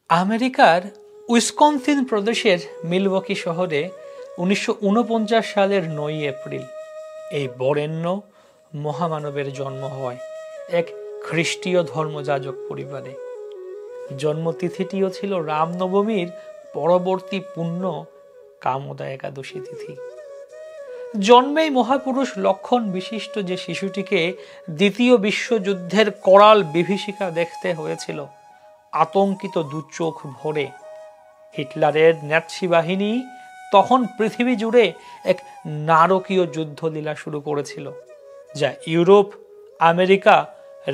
আমেরিকার উইসকনসিন প্রদেশের মিলওয়াকি শহরে 1949 সালের 9 এপ্রিল এই বরেণ্য মহামানবের জন্ম হয় এক খ্রিস্টীয় ধর্মযাজক পরিবারে। জন্মতিথিটিও ছিল রামনবমীর পরবর্তী পুণ্য কামদা একাদশী তিথি। জন্মেই মহাপুরুষ লক্ষণ বিশিষ্ট যে শিশুটিকে দ্বিতীয় বিশ্বযুদ্ধের করাল বিভীষিকা দেখতে হয়েছিল আতঙ্কিত দুচোখ ভরে, হিটলারের ন্যাৎসি বাহিনী তখন পৃথিবী জুড়ে এক নারকীয় যুদ্ধলীলা শুরু করেছিল, যা ইউরোপ, আমেরিকা,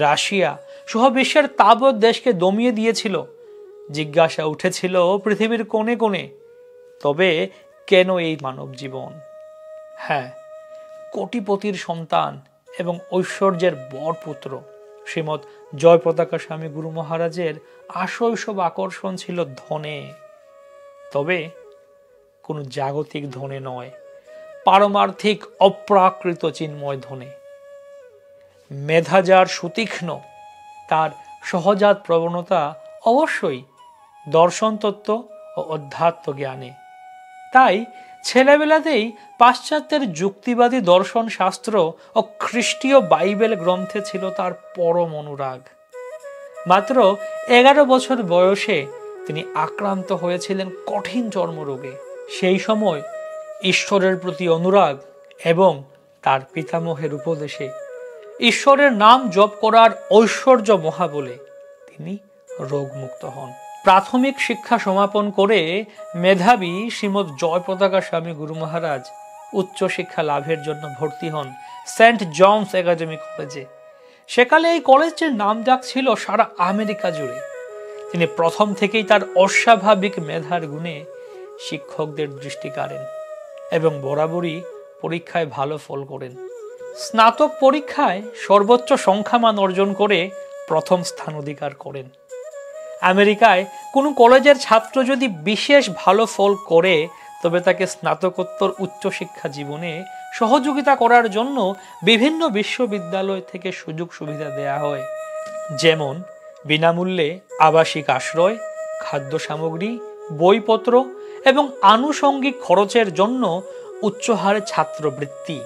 রাশিয়া সহ বিশ্বের তাবৎ দেশকে দমিয়ে দিয়েছিল। জিজ্ঞাসা উঠেছিল পৃথিবীর কোণে কোণে, তবে কেন এই মানব জীবন? হ্যাঁ, কোটিপতির সন্তান এবং ঐশ্বর্যের বরপুত্র শ্রীমৎ জয়পতাকা স্বামী গুরু মহারাজের আশৈশব আকর্ষণ ছিল ধনে, তবে কোনো জাগতিক ধনে নয়, পারমার্থিক অপ্রাকৃত চিন্ময় ধনে। মেধা যার সুতীক্ষ্ণ, তার সহজাত প্রবণতা অবশ্যই দর্শন তত্ত্ব ও অধ্যাত্ম জ্ঞানে। তাই ছেলেবেলাতেই পাশ্চাত্যের যুক্তিবাদী দর্শন শাস্ত্র ও খ্রিস্টীয় বাইবেল গ্রন্থে ছিল তার পরম অনুরাগ। মাত্র 11 বছর বয়সে তিনি আক্রান্ত হয়েছিলেন কঠিন চর্মরোগে। সেই সময় ঈশ্বরের প্রতি অনুরাগ এবং তার পিতামহের উপদেশে ঈশ্বরের নাম জপ করার ঐশ্বর্য মহা বলে তিনি রোগমুক্ত হন। প্রাথমিক শিক্ষা সমাপন করে মেধাবী শ্রীমৎ জয়পতাকা স্বামী গুরু মহারাজ উচ্চশিক্ষা লাভের জন্য ভর্তি হন সেন্ট জনস একাডেমি কলেজে। সেকালে এই কলেজটির নাম ডাক ছিল সারা আমেরিকা জুড়ে। তিনি প্রথম থেকেই তার অস্বাভাবিক মেধার গুণে শিক্ষকদের দৃষ্টি কাড়েন এবং বরাবরই পরীক্ষায় ভালো ফল করেন। স্নাতক পরীক্ষায় সর্বোচ্চ সংখ্যামান অর্জন করে প্রথম স্থান অধিকার করেন। আমেরিকায় কোনো কলেজের ছাত্র যদি বিশেষ ভালো ফল করে তবে তাকে স্নাতকোত্তর উচ্চশিক্ষা জীবনে সহযোগিতা করার জন্য বিভিন্ন বিশ্ববিদ্যালয় থেকে সুযোগ সুবিধা দেয়া হয়, যেমন বিনামূল্যে আবাসিক আশ্রয়, খাদ্য সামগ্রী, বইপত্র এবং আনুষঙ্গিক খরচের জন্য উচ্চহারে ছাত্রবৃত্তি।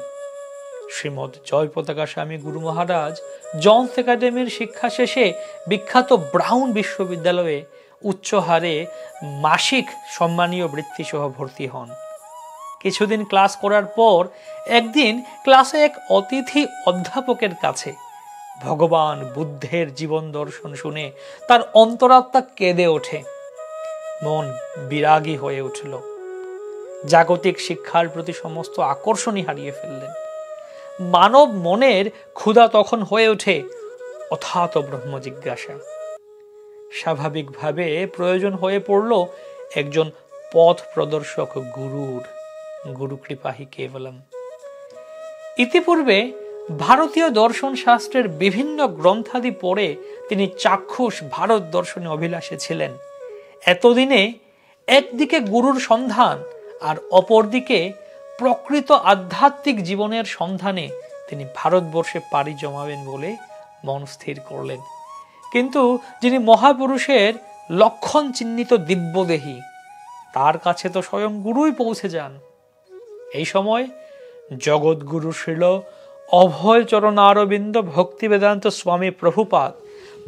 শ্রীমৎ জয়পতাকা স্বামী গুরু মহারাজ জনস একাডেমির শিক্ষা শেষে বিখ্যাত ব্রাউন বিশ্ববিদ্যালয়ে উচ্চহারে মাসিক সম্মানীয় বৃত্তি সহ ভর্তি হন। কিছুদিন ক্লাস করার পর একদিন ক্লাসে এক অতিথি অধ্যাপকের কাছে ভগবান বুদ্ধের জীবন দর্শন শুনে তার অন্তরাত্মা কেঁদে ওঠে, মন বিরাগী হয়ে উঠল। জাগতিক শিক্ষার প্রতি সমস্ত আকর্ষণই হারিয়ে ফেললেন। মানব মনের ক্ষুধা তখন হয়ে ওঠে অথাত ব্রহ্ম জিজ্ঞাসা। স্বাভাবিকভাবে প্রয়োজন হয়ে পড়ল একজন পথ প্রদর্শক গুরুর, গুরু কৃপাহি কেবলম। ইতিপূর্বে ভারতীয় দর্শন শাস্ত্রের বিভিন্ন গ্রন্থাদি পড়ে তিনি চাক্ষুষ ভারত দর্শনে অভিলাষী ছিলেন। এতদিনে একদিকে গুরুর সন্ধান আর অপরদিকে প্রকৃত আধ্যাত্মিক জীবনের সন্ধানে তিনি ভারতবর্ষে পাড়ি জমাবেন বলে মন স্থির করলেন। কিন্তু যিনি মহাপুরুষের লক্ষণ চিহ্নিত দিব্যদেহী, তার কাছে তো স্বয়ং গুরুই পৌঁছে যান। এই সময় জগৎগুরু শ্রীল অভয় চরণারবিন্দ ভক্তি বেদান্ত স্বামী প্রভুপাদ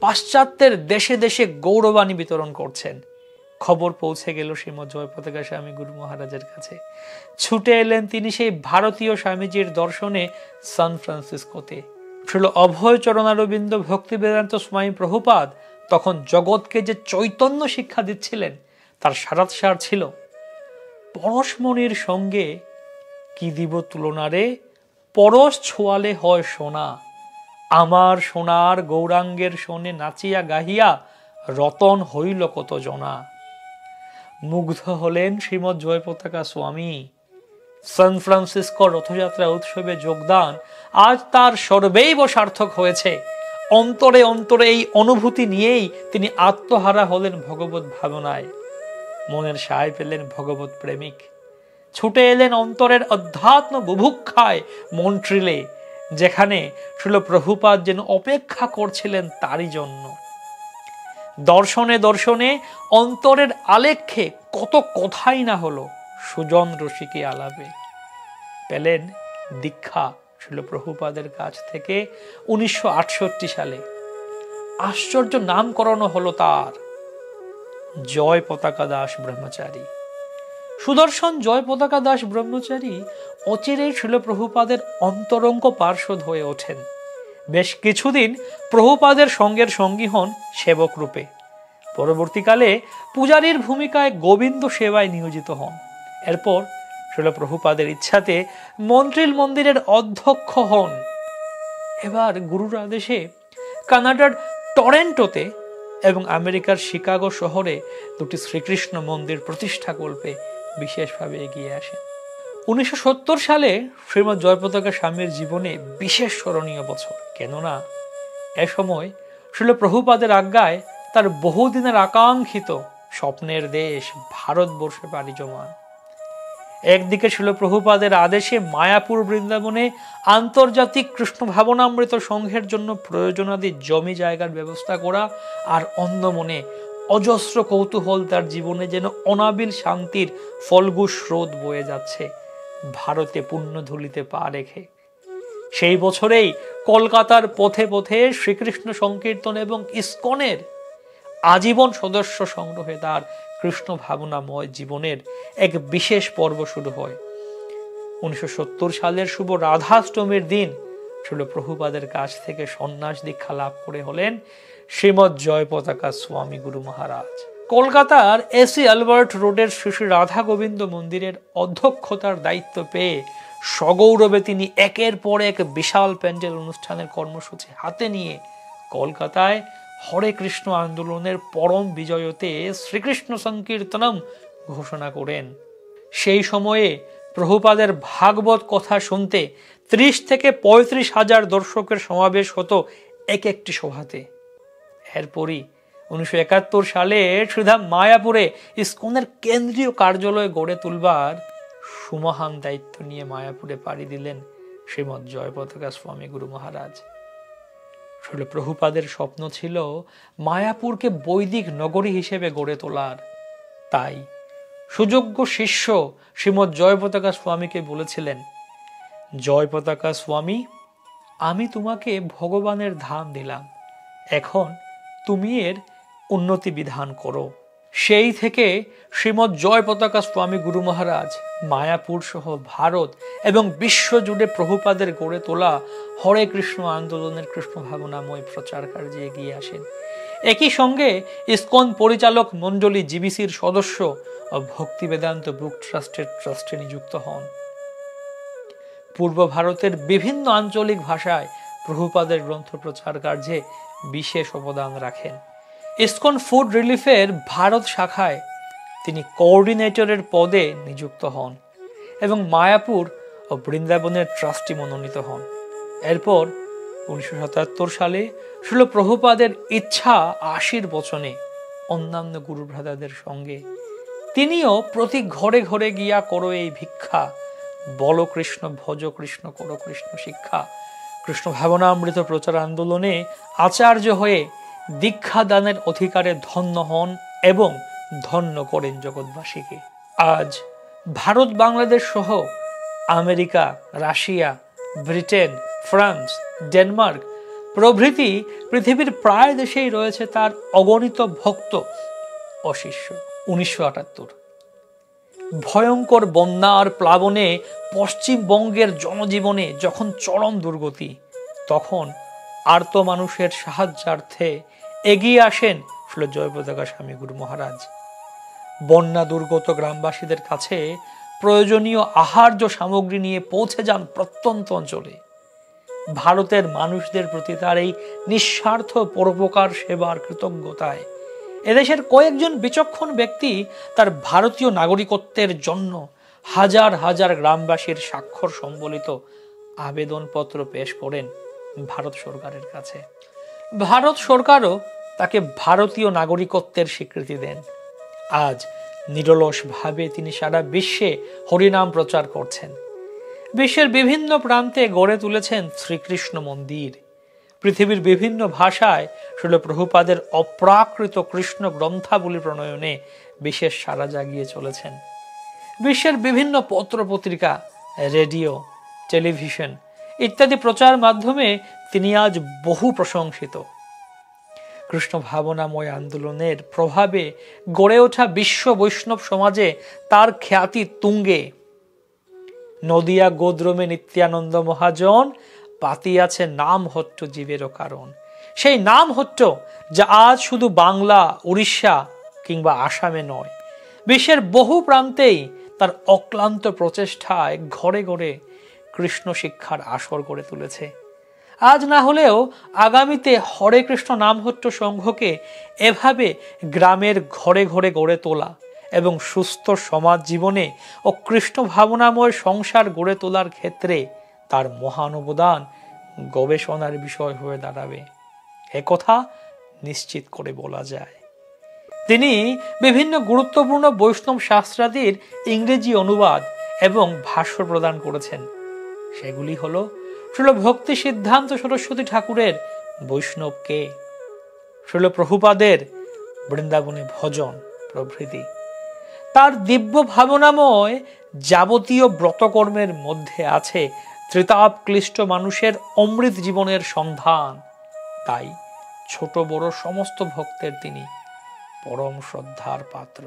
পাশ্চাত্যের দেশে দেশে গৌরবাণী বিতরণ করছেন। খবর পৌঁছে গেল শ্রীমৎ জয়পতাকা স্বামী গুরু মহারাজের কাছে। ছুটে এলেন তিনি সেই ভারতীয় স্বামীজির দর্শনে সান ফ্রান্সিসকোতে। শ্রীল অভয় চরণারবিন্দ ভক্তি বেদান্ত স্বামী প্রভুপাদ তখন জগৎকে যে চৈতন্য শিক্ষা দিচ্ছিলেন তার সারাৎসার ছিল, পরশমণির সঙ্গে কি দিব তুলনা রে, পরশ ছোয়ালে হয় সোনা, আমার সোনার গৌরাঙ্গের শোনে নাচিয়া গাহিয়া রতন হইল কত জনা। মুগ্ধ হলেন শ্রীমৎ জয়পতাকা স্বামী। সান ফ্রান্সিসকো রথযাত্রা উৎসবে যোগদান আজ তার সর্বৈব সার্থক হয়েছে। অন্তরে অন্তরে এই অনুভূতি নিয়েই তিনি আত্মহারা হলেন ভগবত ভাবনায়, মনের সায় পেলেন ভগবত প্রেমিক। ছুটে এলেন অন্তরের অধ্যাত্ম বুভুক্ষায় মন্ট্রিলে, যেখানে শ্রীল প্রভুপাদ যেন অপেক্ষা করছিলেন তারই জন্য। দর্শনে দর্শনে অন্তরের আলেখ্যে কত কথাই না হলো সুজন রসিকে আলাপে। পেলেন দীক্ষা শিল প্রভুপাদের কাছ থেকে 1968 সালে। আশ্চর্য নামকরণ হলো তার জয় পতাকা দাস ব্রহ্মচারী। সুদর্শন জয় পতাকা দাস ব্রহ্মচারী অচিরেই শিল প্রভুপাদের অন্তরঙ্গ পার্ষদ হয়ে ওঠেন। বেশ কিছুদিন প্রভুপাদের সঙ্গের সঙ্গী হন সেবক রূপে। পরবর্তীকালে পূজারীর ভূমিকায় গোবিন্দ সেবায় নিয়োজিত হন। এরপর শিল প্রভুপাদের ইচ্ছাতে মন্ট্রিল মন্দিরের অধ্যক্ষ হন। এবার গুরুর আদেশে কানাডার টরেন্টোতে এবং আমেরিকার শিকাগো শহরে দুটি শ্রীকৃষ্ণ মন্দির প্রতিষ্ঠা কল্পে বিশেষভাবে এগিয়ে আসেন। 1970 সালে শ্রীমৎ জয়পতাকা স্বামীর জীবনে বিশেষ স্মরণীয় বছর, কেননা এ সময় শিল প্রভুপাদের আজ্ঞায় তার বহুদিনের আকাঙ্ক্ষিত স্বপ্নের দেশ ভারতবর্ষে পাড়ি জমান। একদিকে শিল প্রভুপাদের আদেশে মায়াপুর বৃন্দাবনে আন্তর্জাতিক কৃষ্ণ ভাবনামৃত সংঘের জন্য প্রয়োজনাদি জমি জায়গার ব্যবস্থা করা, আর অন্য মনে অজস্র কৌতূহল তার জীবনে যেন অনাবিল শান্তির ফল্গু স্রোত বয়ে যাচ্ছে ভারতে পুণ্যধুলিতে পা রেখে। সেই বছরেই কলকাতার পথে পথে শ্রীকৃষ্ণ সংকীর্তন এবং ইস্কনের আজীবন সদস্য সংগ্রহে তার কৃষ্ণ ভাবনাময় জীবনের এক বিশেষ পর্ব শুরু হয়। 1970 সালের শুভ রাধাষ্টমীর দিন শিল প্রভুপাদের কাছ থেকে সন্ন্যাস দীক্ষা লাভ করে হলেন শ্রীমৎ জয় পতাকা স্বামী গুরু মহারাজ। কলকাতার এসি অ্যালবার্ট রোডের শ্রী শ্রী রাধা গোবিন্দ মন্দিরের অধ্যক্ষতার দায়িত্ব পেয়ে সগৌরবে তিনি একের পর এক বিশাল প্যান্ডেল অনুষ্ঠানের কর্মসূচি হাতে নিয়ে কলকাতায় হরে কৃষ্ণ আন্দোলনের পরম বিজয়তে শ্রীকৃষ্ণ সংকীর্তনম ঘোষণা করেন। সেই সময়ে প্রভুপাদের ভাগবত কথা শুনতে 30 থেকে 35 হাজার দর্শকের সমাবেশ হতো এক একটি সভাতে। এরপরই 1971 সালে শ্রীধাম মায়াপুরে ইস্কনের কেন্দ্রীয় কার্যালয় গড়ে তুলবার সুমহান দায়িত্ব নিয়ে মায়াপুরে পাড়ি দিলেন শ্রীমৎ জয় পতাকা স্বামী গুরু মহারাজ। শিল প্রভুপাদের স্বপ্ন ছিল মায়াপুরকে বৈদিক নগরী হিসেবে গড়ে তোলার। তাই সুযোগ্য শিষ্য শ্রীমৎ জয় পতাকা স্বামীকে বলেছিলেন, জয় পতাকা স্বামী, আমি তোমাকে ভগবানের ধাম দিলাম, এখন তুমি এর উন্নতি বিধান করো। সেই থেকে শ্রীমৎ জয় পতাকা স্বামী গুরু মহারাজ মায়াপুর সহ ভারত এবং বিশ্ব জুড়ে প্রভুপাদের গড়ে তোলা হরে কৃষ্ণ আন্দোলনের কৃষ্ণ ভাবনাময় প্রচার কার্যে এগিয়ে আসেন। একই সঙ্গে ইস্কন পরিচালক মণ্ডলী জিবিসির সদস্য ও ভক্তি বেদান্ত বুক ট্রাস্টের ট্রাস্টে নিযুক্ত হন। পূর্ব ভারতের বিভিন্ন আঞ্চলিক ভাষায় প্রভুপাদের গ্রন্থ প্রচার কার্যে বিশেষ অবদান রাখেন। ইস্কন ফুড রিলিফের ভারত শাখায় তিনি কোঅর্ডিনেটরের পদে নিযুক্ত হন এবং মায়াপুর ও বৃন্দাবনের ট্রাস্টি মনোনীত হন। এরপর 1977 সালে শিল প্রভুপাদের ইচ্ছা আশীর বচনে অন্যান্য গুরু ভ্রাতাদের সঙ্গে তিনিও প্রতি ঘরে ঘরে গিয়া করো এই ভিক্ষা, বল কৃষ্ণ ভজ কৃষ্ণ করো কৃষ্ণ শিক্ষা কৃষ্ণ ভাবনামৃত প্রচার আন্দোলনে আচার্য হয়ে দীক্ষা দানের অধিকারে ধন্য হন এবং ধন্য করেন জগৎবাসীকে। আজ ভারত বাংলাদেশ সহ America, Russia, Britain, France, Denmark প্রভৃতি পৃথিবীর প্রায় দেশেই রয়েছে তার অগণিত ভক্ত ও শিষ্য। 1978 ভয়ঙ্কর বন্যা আর প্লাবনে পশ্চিমবঙ্গের জনজীবনে যখন চরম দুর্গতি, তখন আর্ত মানুষের সাহায্যার্থে এগিয়ে আসেন শিল জয় পতাকা স্বামী গুরু মহারাজ। বন্যা দুর্গত গ্রামবাসীদের কাছে প্রয়োজনীয় আহার্য সামগ্রী নিয়ে পৌঁছে যান প্রত্যন্ত অঞ্চলে। ভারতের মানুষদের প্রতি তার এই নিঃস্বার্থ পরোপকার সেবার কৃতজ্ঞতায় এদেশের কয়েকজন বিচক্ষণ ব্যক্তি তার ভারতীয় নাগরিকত্বের জন্য হাজার হাজার গ্রামবাসীর স্বাক্ষর সম্বলিত আবেদনপত্র পেশ করেন ভারত সরকারের কাছে। ভারত সরকারও তাকে ভারতীয় নাগরিকত্বের স্বীকৃতি দেন। আজ নিরলসভাবে তিনি সারা বিশ্বে হরিনাম প্রচার করছেন। বিশ্বের বিভিন্ন প্রান্তে গড়ে তুলেছেন শ্রীকৃষ্ণ মন্দির। পৃথিবীর বিভিন্ন ভাষায় শিল প্রভুপাদের অপ্রাকৃত কৃষ্ণ গ্রন্থাবলী প্রণয়নে বিশেষ সাড়া জাগিয়ে চলেছেন। বিশ্বের বিভিন্ন পত্র পত্রিকা, রেডিও, টেলিভিশন ইত্যাদি প্রচার মাধ্যমে তিনি আজ বহু প্রশংসিত। কৃষ্ণ ভাবনাময় আন্দোলনের প্রভাবে গড়ে ওঠা বিশ্ব বৈষ্ণব সমাজে তার খ্যাতি তুঙ্গে। নদিয়া গোদ্রমে নিত্যানন্দ মহাজন পাতিয়াছে নাম হট্ট জীবেরও কারণ। সেই নাম হট্ট যা আজ শুধু বাংলা, উড়িষ্যা কিংবা আসামে নয়, বিশ্বের বহু প্রান্তেই তার অক্লান্ত প্রচেষ্টায় ঘরে ঘরে কৃষ্ণ শিক্ষার আসর গড়ে তুলেছে। আজ না হলেও আগামীতে হরে কৃষ্ণ নামহট্ট সংঘকে এভাবে গ্রামের ঘরে ঘরে গড়ে তোলা এবং সুস্থ সমাজ জীবনে ও কৃষ্ণ ভাবনাময় সংসার গড়ে তোলার ক্ষেত্রে তার মহান অবদান গবেষণার বিষয় হয়ে দাঁড়াবে, একথা নিশ্চিত করে বলা যায়। তিনি বিভিন্ন গুরুত্বপূর্ণ বৈষ্ণব শাস্ত্রাদির ইংরেজি অনুবাদ এবং ভাষ্য প্রদান করেছেন। সেগুলি হলো শ্রীল ভক্তি সিদ্ধান্ত সরস্বতী ঠাকুরের বৈষ্ণব কে, শ্রীল প্রভুপাদের বৃন্দাবনে ভজন প্রভৃতি। তার দিব্য ভাবনাময় যাবতীয় ব্রতকর্মের মধ্যে আছে ত্রিতাপ ক্লিষ্ট মানুষের অমৃত জীবনের সন্ধান। তাই ছোট বড় সমস্ত ভক্তের তিনি পরম শ্রদ্ধার পাত্র।